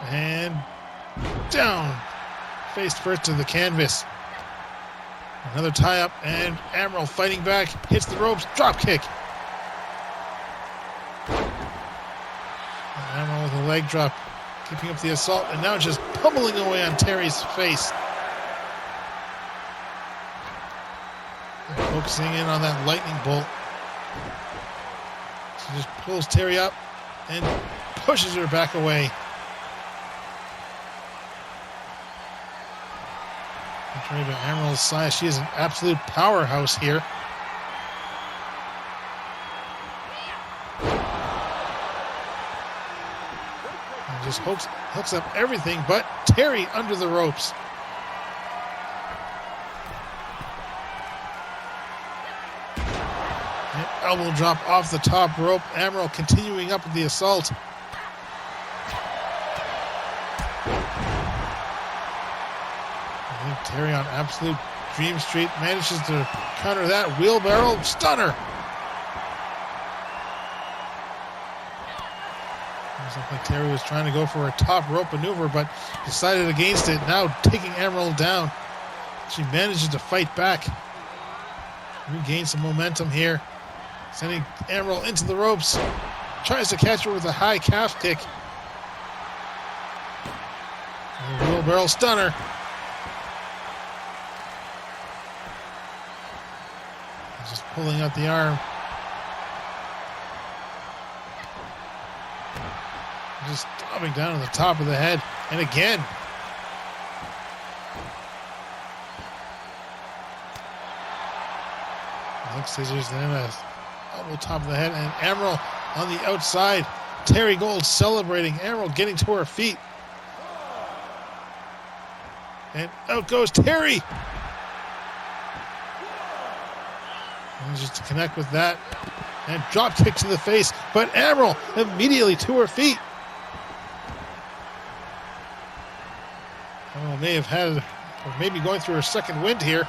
And down. Face first to the canvas. Another tie-up, and Amariil fighting back. Hits the ropes. Drop kick. And Amariil with a leg drop. Keeping up the assault, and now just pummeling away on Terri's face. And focusing in on that lightning bolt. She just pulls Terri up and pushes her back away. Contrary to Amariil's size, she is an absolute powerhouse here. And just hooks up everything but Terri under the ropes. And elbow drop off the top rope. Amariil continuing up with the assault. Terri on absolute Dream Street manages to counter that wheelbarrow stunner. It looked like Terri was trying to go for a top rope maneuver, but decided against it. Now taking Amariil down. She manages to fight back. Regain some momentum here. Sending Amariil into the ropes. Tries to catch her with a high calf kick. And a wheelbarrow stunner. Just pulling out the arm. Just stomping down on the top of the head. And again. Leg scissors, then a elbow top of the head. And Amariil on the outside. Terri Golde celebrating. Amariil getting to her feet. And out goes Terri. Manages to connect with that. And drop kick to the face. But Amariil immediately to her feet. Amariil may have had, or maybe going through her second wind here.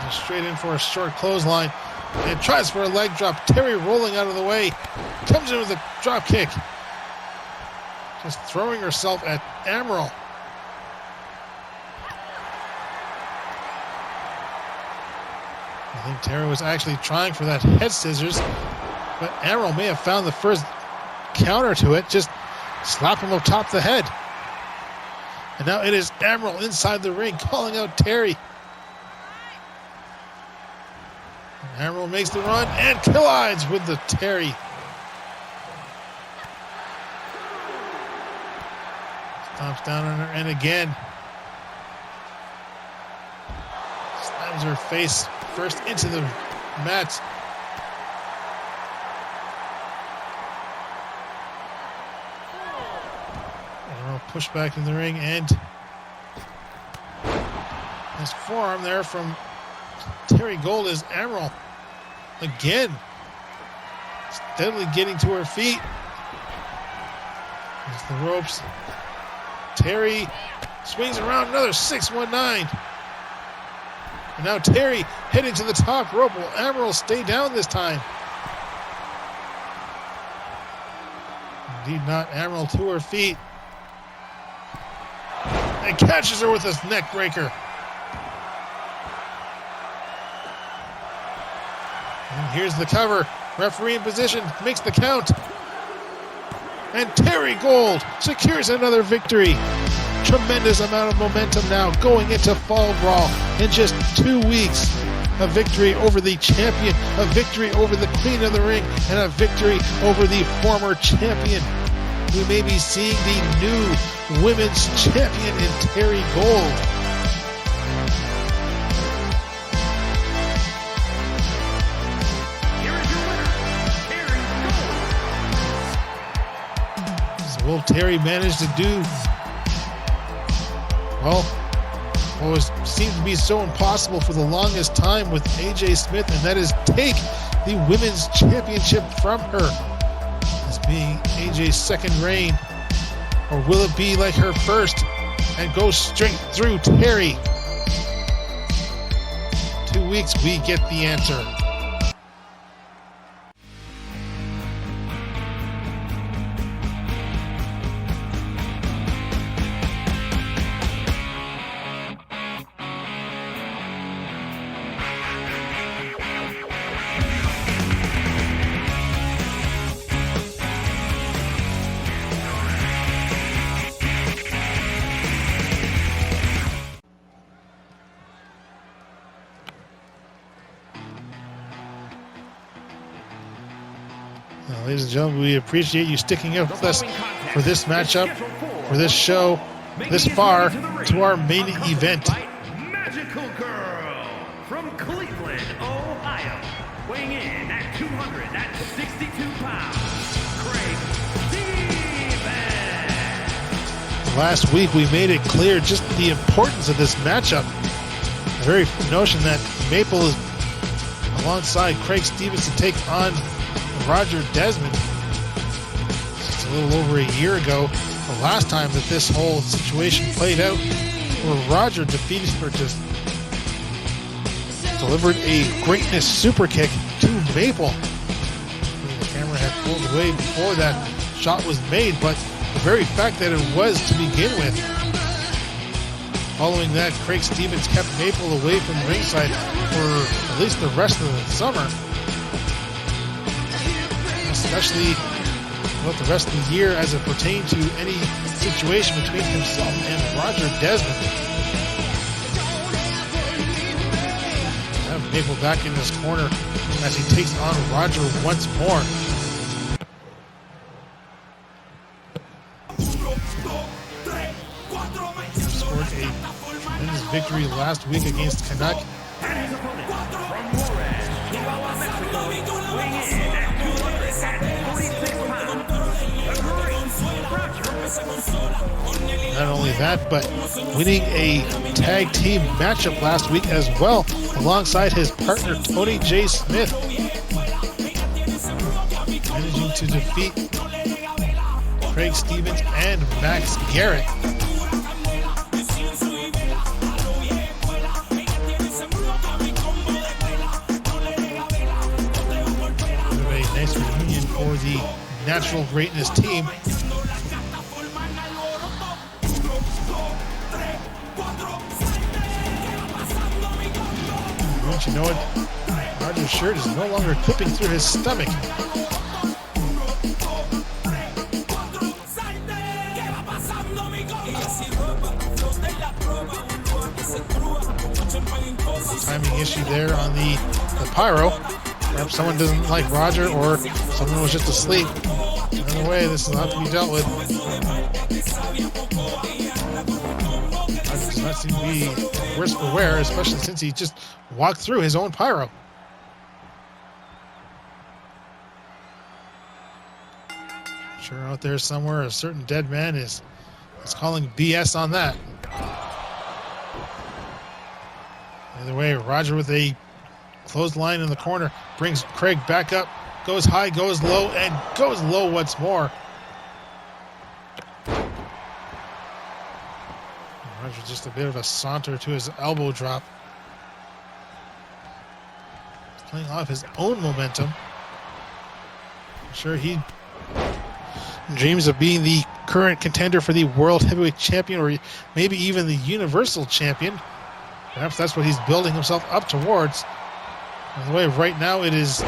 Just straight in for a short clothesline. And tries for a leg drop. Terri rolling out of the way. Comes in with a drop kick. Just throwing herself at Amariil. I think Terri was actually trying for that head scissors, but Amariil may have found the first counter to it. Just slap him up top the head. And now it is Amariil inside the ring calling out Terri. And Amariil makes the run and collides with the Terri. Stomps down on her, and again slams her face first into the mat. Amariil push back in the ring, and Nice forearm there from Terri Golde as Amariil again steadily getting to her feet. There's the ropes. Terri swings around, another 619. And now Terri heading to the top rope. Will Amariil stay down this time? Indeed not. Amariil to her feet. And catches her with a neck breaker. And here's the cover. Referee in position, makes the count. And Terri Golde secures another victory. Tremendous amount of momentum now going into Fall Brawl in just 2 weeks. A victory over the champion, a victory over the queen of the ring, and a victory over the former champion. We may be seeing the new women's champion in Terri Golde. Will Terri manage to do, well, what seemed to be so impossible for the longest time with AJ Smith, and that is take the women's championship from her? This being AJ's second reign, or will it be like her first and go straight through Terri? 2 weeks, we get the answer. Ladies and gentlemen, we appreciate you sticking up with us for this matchup, for this show, this far to our main event.
Magical Girl from Cleveland, Ohio, weighing in at 262 pounds, Stevens.
Last week we made it clear just the importance of this matchup. The very notion that Maple is alongside Craig Stevens to take on Roger Desmond. Just a little over a year ago, the last time that this whole situation played out, where Roger defeated or just delivered a greatness super kick to Maple. The camera had pulled away before that shot was made, but the very fact that it was to begin with. Following that, Craig Stevens kept Maple away from ringside for at least the rest of the summer. Especially about the rest of the year as it pertained to any situation between himself and Roger Desmond. Have Maple back in his corner as he takes on Roger once more. Scored a tremendous victory last week against Canuck.
And his opponent from Juarez, Chihuahua, Mexico, weighing in at 246 pounds, the great Roger.
Not only that, but winning a tag team matchup last week as well, alongside his partner Tony J. Smith. Managing to defeat Craig Stevens and Max Garrett. Nice reunion for the Natural Greatness team. Don't you know it? Roger's shirt is no longer clipping through his stomach. Timing issue there on the pyro. Perhaps someone doesn't like Roger, or someone was just asleep. Either way, this is not to be dealt with. Roger does not seem to be worse for wear, especially since he just walked through his own pyro. I'm sure out there somewhere a certain dead man is calling BS on that. Either way, Roger with a clothesline in the corner brings Craig back up, goes high, goes low, and goes low once more. Roger just a bit of a saunter to his elbow drop. He's playing off his own momentum. I'm sure he dreams of being the current contender for the World Heavyweight Champion, or maybe even the Universal Champion. Perhaps that's what he's building himself up towards. By the way, right now it is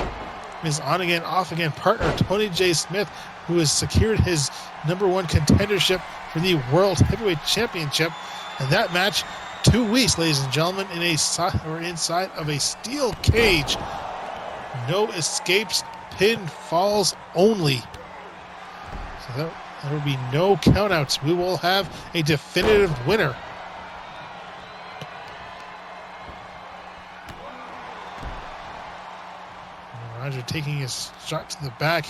his on again, off again partner, Tony J. Smith, who has secured his #1 contendership for the World Heavyweight Championship. And that match, 2 weeks, ladies and gentlemen, inside of a steel cage. No escapes, pinfalls only. So there will be no countouts. We will have a definitive winner. Roger taking his shot to the back,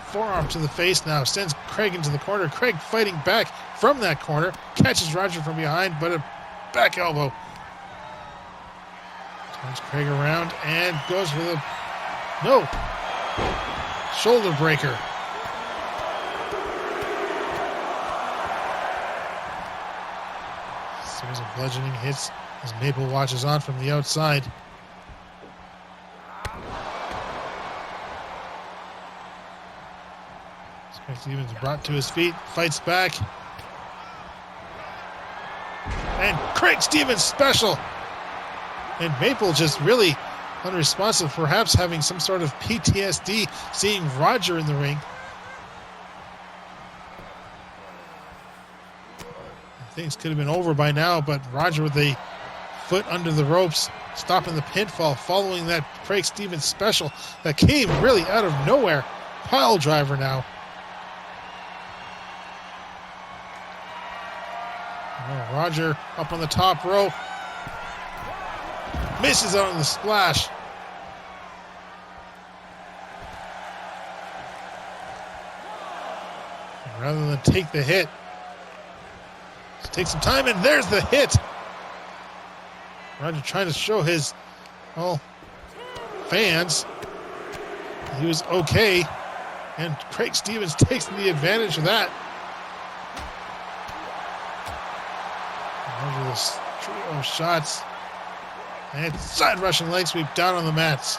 forearm to the face now, sends Craig into the corner. Craig fighting back from that corner, catches Roger from behind, but a back elbow. Turns Craig around and goes for the shoulder breaker. Series of bludgeoning hits as Maple watches on from the outside. Stevens brought to his feet, fights back. And Craig Stevens special. And Maple just really unresponsive, perhaps having some sort of PTSD seeing Roger in the ring. Things could have been over by now, but Roger with a foot under the ropes, stopping the pinfall following that Craig Stevens special that came really out of nowhere. Pile driver now. Roger up on the top rope. Misses out on the splash. Rather than take the hit, just take some time, and there's the hit. Roger trying to show his fans he was okay, and Craig Stevens takes the advantage of that. Roger this trio of shots, and side Russian leg sweep down on the mats.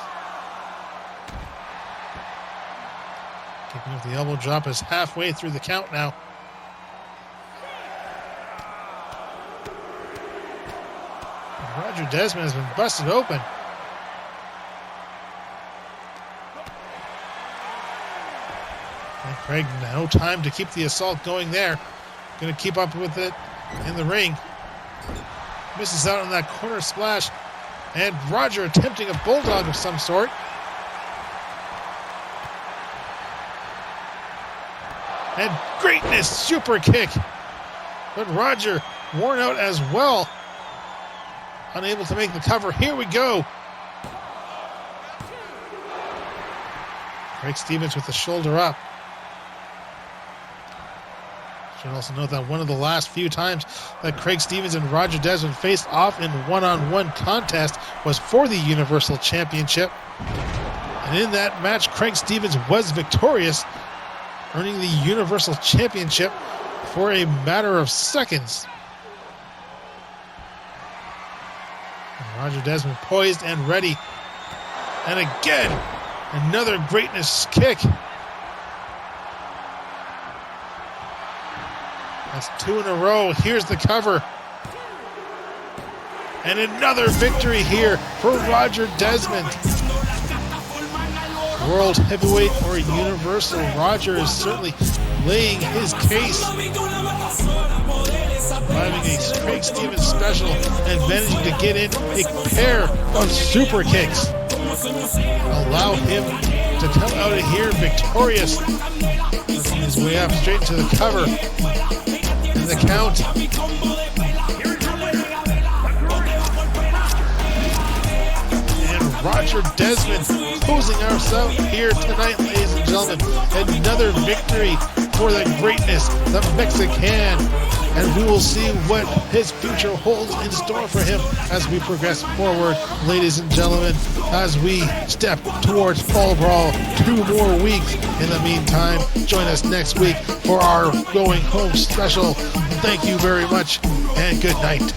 Kicking up the elbow drop is halfway through the count now. Roger Desmond has been busted open. And Craig, no time to keep the assault going there. Going to keep up with it in the ring. Misses out on that corner splash. And Roger attempting a bulldog of some sort. And greatness, super kick. But Roger worn out as well. Unable to make the cover. Here we go. Craig Stevens with the shoulder up. Should also note that one of the last few times that Craig Stevens and Roger Desmond faced off in one-on-one contest was for the Universal Championship. And in that match, Craig Stevens was victorious, earning the Universal Championship for a matter of seconds. And Roger Desmond poised and ready. And again, another greatness kick. That's 2 in a row. Here's the cover. And another victory here for Roger Desmond. World Heavyweight or Universal, Roger is certainly laying his case. Driving a Craig Stevens special and managing to get in a pair of super kicks. Allow him to come out of here victorious. Working his way up straight into the cover. And the count. And Roger Desmond closing us out here tonight, ladies and gentlemen. Another victory for the greatness, the Mexican. and we will see what his future holds in store for him as we progress forward, ladies and gentlemen, as we step towards Fall Brawl. 2 more weeks. In the meantime, join us next week for our Going Home special. Thank you very much, and good night.